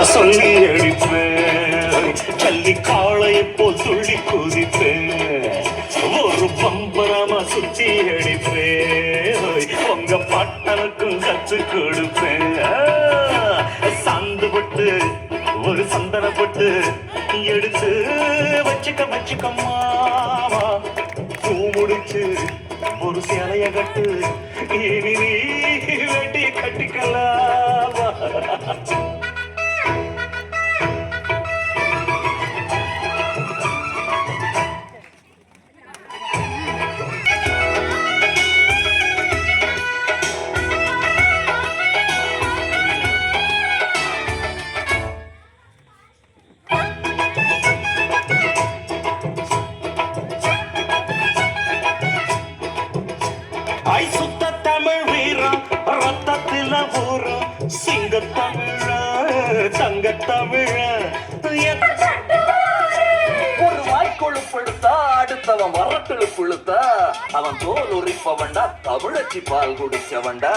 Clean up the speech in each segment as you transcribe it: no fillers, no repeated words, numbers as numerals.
சொல்லி அடிப்பேன் சல்லி காளையை போல் துள்ளி குதிப்பேன் ஒரு பம்பரமா சுத்தி அடிப்பேன் உங்க பாட்டனுக்கும் கத்து கொடுப்பேன் சாந்துபட்டு ஒரு சந்தனப்பட்டு எடுத்து வச்சுக்கம்மா பூ முடிச்சு ஒரு சேலைய கட்டு இனி நீ வெட்டி கட்டிக்கலாமா சுத்த தமிழ் வீரம் ரத்தத்தில ஊரம் சிங்க தமிழ தங்க தமிழ ஒரு வாய்க்கொழு பழுத்தா அடுத்தவன் வரட்டொழு புழுத்தா அவன் தோல் உரிப்பவன்டா தமிழச்சி பால் குடிச்சவன்டா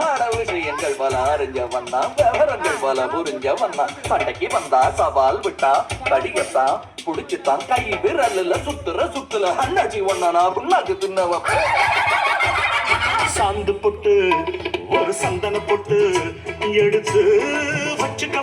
ஆட விஷயங்கள் பல அறிஞ்சவன்னா விவரங்கள் பல புரிஞ்சவன்னா சண்டைக்கு வந்தா சவால் விட்டா கடிகத்தான் புடிச்சுத்தான் கை விரல்ல சுத்துல அண்ணாச்சி ஒன்னா புண்ணாக்கு தின்னவன் சாந்து போட்டு ஒரு சந்தன போட்டு எடுத்து வச்சுக்க